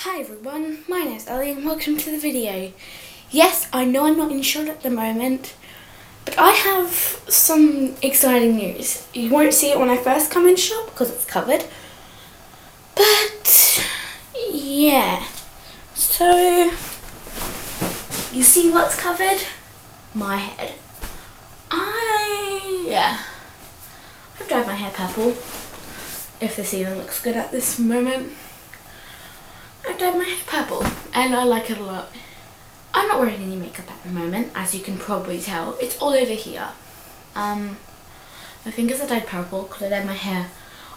Hi everyone, my name is Ellie and welcome to the video. Yes, I know I'm not in shot at the moment, but I have some exciting news. You won't see it when I first come in shot because it's covered. But yeah, so you see what's covered? My head. I've dyed my hair purple, if this even looks good at this moment. I've dyed my hair purple and I like it a lot. I'm not wearing any makeup at the moment, as you can probably tell. It's all over here. My fingers are dyed purple because I dyed my hair.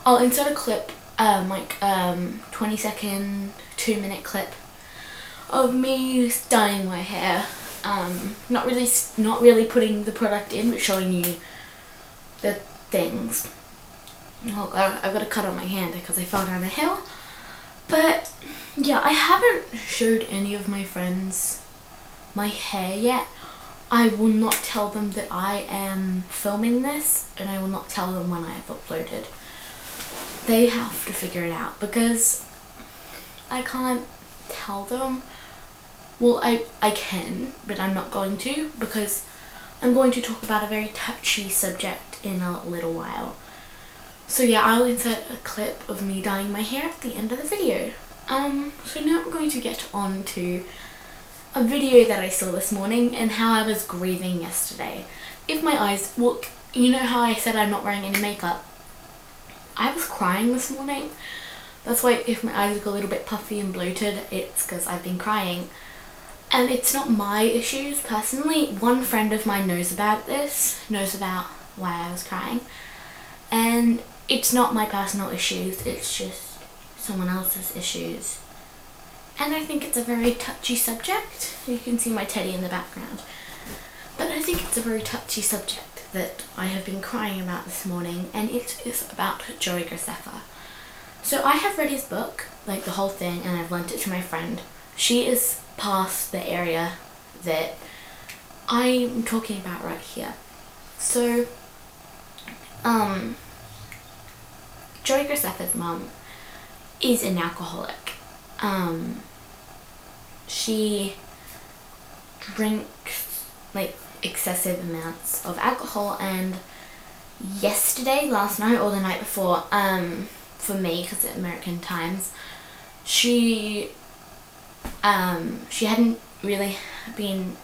I'll insert a clip, 20-second, 2-minute clip of me dyeing my hair. Not really putting the product in, but showing you the things. Oh, I've got a cut on my hand because I fell down a hill. But yeah, I haven't showed any of my friends my hair yet. I will not tell them that I am filming this, and I will not tell them when I have uploaded. They have to figure it out because I can't tell them. Well, I can, but I'm not going to because I'm going to talk about a very touchy subject in a little while. So yeah, I'll insert a clip of me dyeing my hair at the end of the video. So now I'm going to get on to a video that I saw this morning and how I was grieving yesterday. If my eyes, well, you know how I said I'm not wearing any makeup? I was crying this morning. That's why if my eyes look a little bit puffy and bloated, it's because I've been crying. And it's not my issues personally. One friend of mine knows about this, knows about why I was crying. And it's not my personal issues, it's just someone else's issues. And I think it's a very touchy subject. You can see my teddy in the background. But I think it's a very touchy subject that I have been crying about this morning, and it is about Joey Graceffa. So I have read his book, like the whole thing, and I've lent it to my friend. She is past the area that I'm talking about right here. So Joey Graceffa's mum is an alcoholic. She drinks like excessive amounts of alcohol, and last night or the night before, for me because it's American times, she hadn't really been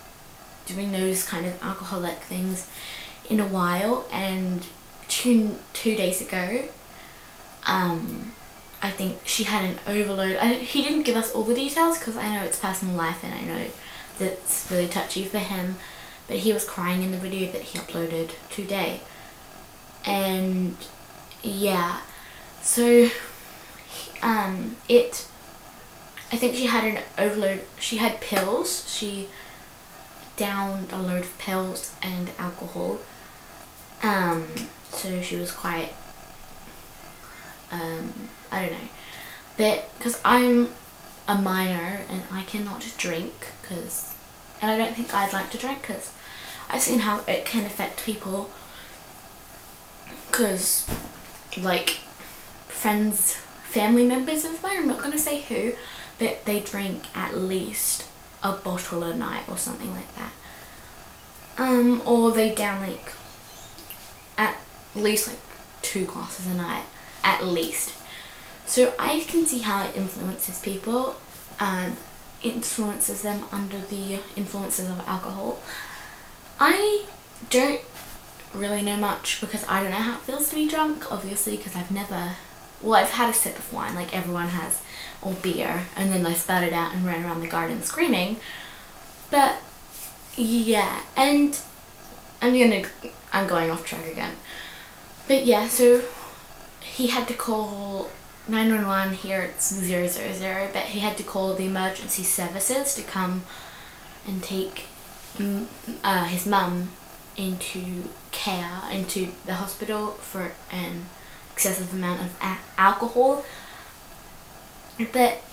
doing those kind of alcoholic things in a while, and two days ago, I think she had an overload. He didn't give us all the details because I know it's personal life and I know that's really touchy for him, but he was crying in the video that he uploaded today. And yeah, so I think she had an overload. She had pills. She downed a load of pills and alcohol. So she was quite, I don't know, but because I'm a minor and I cannot drink, and I don't think I'd like to drink because I've seen how it can affect people, because like family members of mine, I'm not going to say who, but they drink at least a bottle a night or something like that. Or they down like at least like 2 glasses a night, at least. So I can see how it influences people and influences them under the influences of alcohol. I don't really know much because I don't know how it feels to be drunk, obviously, because I've had a sip of wine like everyone has, or beer, and then I spat it out and ran around the garden screaming. But yeah, and I'm going off track again. But yeah, so he had to call 911, here it's 000, but he had to call the emergency services to come and take his mum into the hospital for an excessive amount of alcohol. But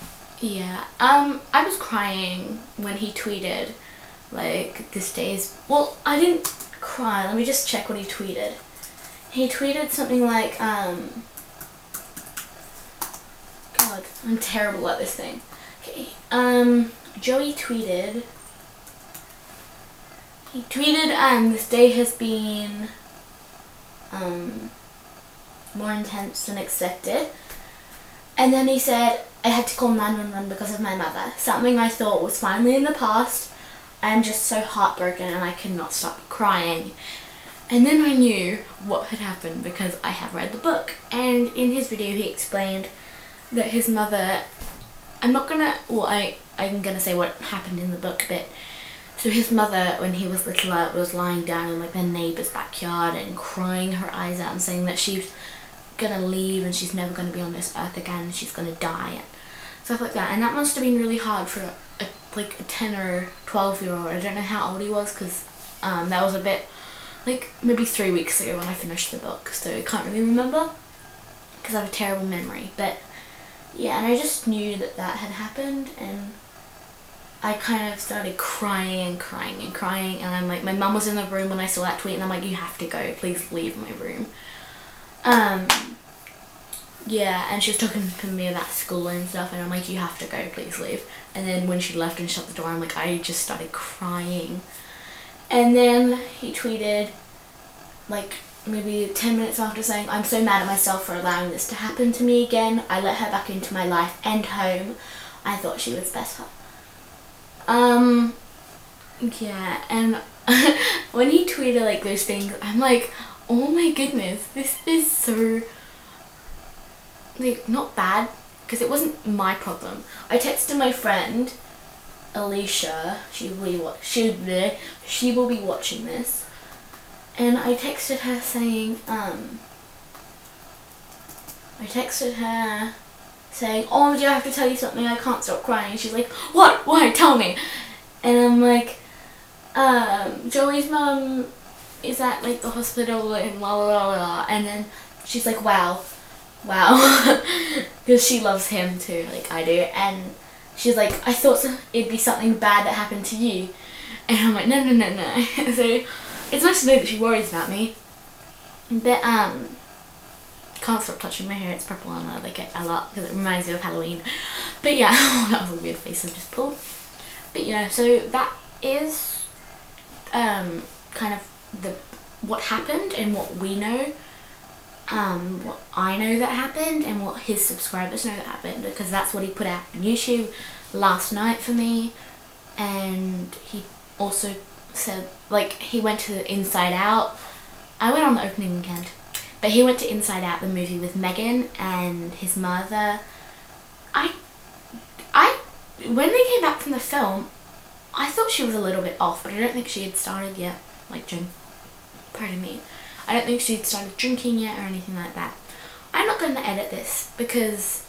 yeah, I was crying when he tweeted like this day's, well, I didn't cry, let me just check what he tweeted. He tweeted something like, God, I'm terrible at this thing. Okay. Joey tweeted. He tweeted, this day has been more intense than expected. And then he said, I had to call 911 because of my mother. Something I thought was finally in the past. I am just so heartbroken and I cannot stop crying. And then I knew what had happened because I have read the book. And in his video he explained that his mother, I'm gonna say what happened in the book, but so his mother, when he was littler, was lying down in like their neighbour's backyard and crying her eyes out and saying that she's gonna leave and she's never gonna be on this earth again and she's gonna die and stuff like that. And that must have been really hard for a 10 or 12-year-old. I don't know how old he was because that was a bit like maybe 3 weeks ago when I finished the book, so I can't really remember because I have a terrible memory. But yeah, and I just knew that had happened, and I kind of started crying and crying and crying, and I'm like, my mum was in the room when I saw that tweet, and I'm like, you have to go, please leave my room. Yeah, and she was talking to me about school and stuff, and I'm like, you have to go, please leave. And then when she left and shut the door, I'm like, I just started crying. And then he tweeted, like, maybe 10 minutes after, saying, I'm so mad at myself for allowing this to happen to me again. I let her back into my life and home. I thought she was better. Yeah, and when he tweeted like those things, I'm like, oh my goodness, this is so, like, not bad, because it wasn't my problem. I texted my friend, Alicia, she will be watching this, and I texted her saying, oh, do I have to tell you something? I can't stop crying. And she's like, what? Why? Tell me. And I'm like, Joey's mum is at like the hospital and la la la la. And then she's like, wow, because she loves him too, like I do. And she's like, I thought it'd be something bad that happened to you. And I'm like, no. So it's nice to know that she worries about me. But can't stop touching my hair, it's purple and I like it a lot because it reminds me of Halloween. But yeah, that was a weird face I just pulled. But yeah, so that is kind of what happened and what we know, what I know that happened and what his subscribers know that happened, because that's what he put out on YouTube last night for me. And he also said, like, he went to Inside Out. I went on the opening weekend. But he went to Inside Out, the movie with Megan and his mother. When they came back from the film, I thought she was a little bit off, but I don't think she had started yet, I don't think she had started drinking yet or anything like that. I'm not going to edit this because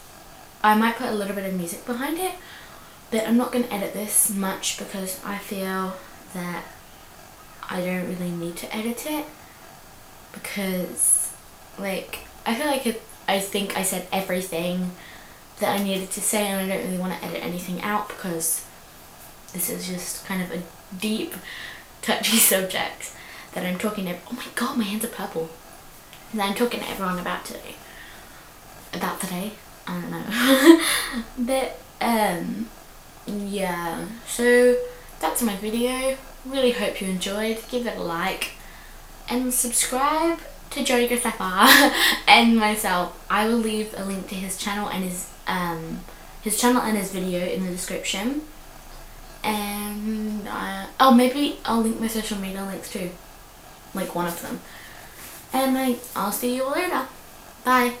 I might put a little bit of music behind it, but I'm not going to edit this much because I feel that I don't really need to edit it, because like, I feel like I think I said everything that I needed to say, and I don't really want to edit anything out because this is just kind of a deep, touchy subject that I'm talking to. Oh my god, my hands are purple. And I'm talking to everyone about today. I don't know. But yeah, so that's my video. Really hope you enjoyed. Give it a like and subscribe to Joey Graceffa and myself. I will leave a link to his channel and his video in the description. And maybe I'll link my social media links too, like one of them. And I'll see you all later. Bye.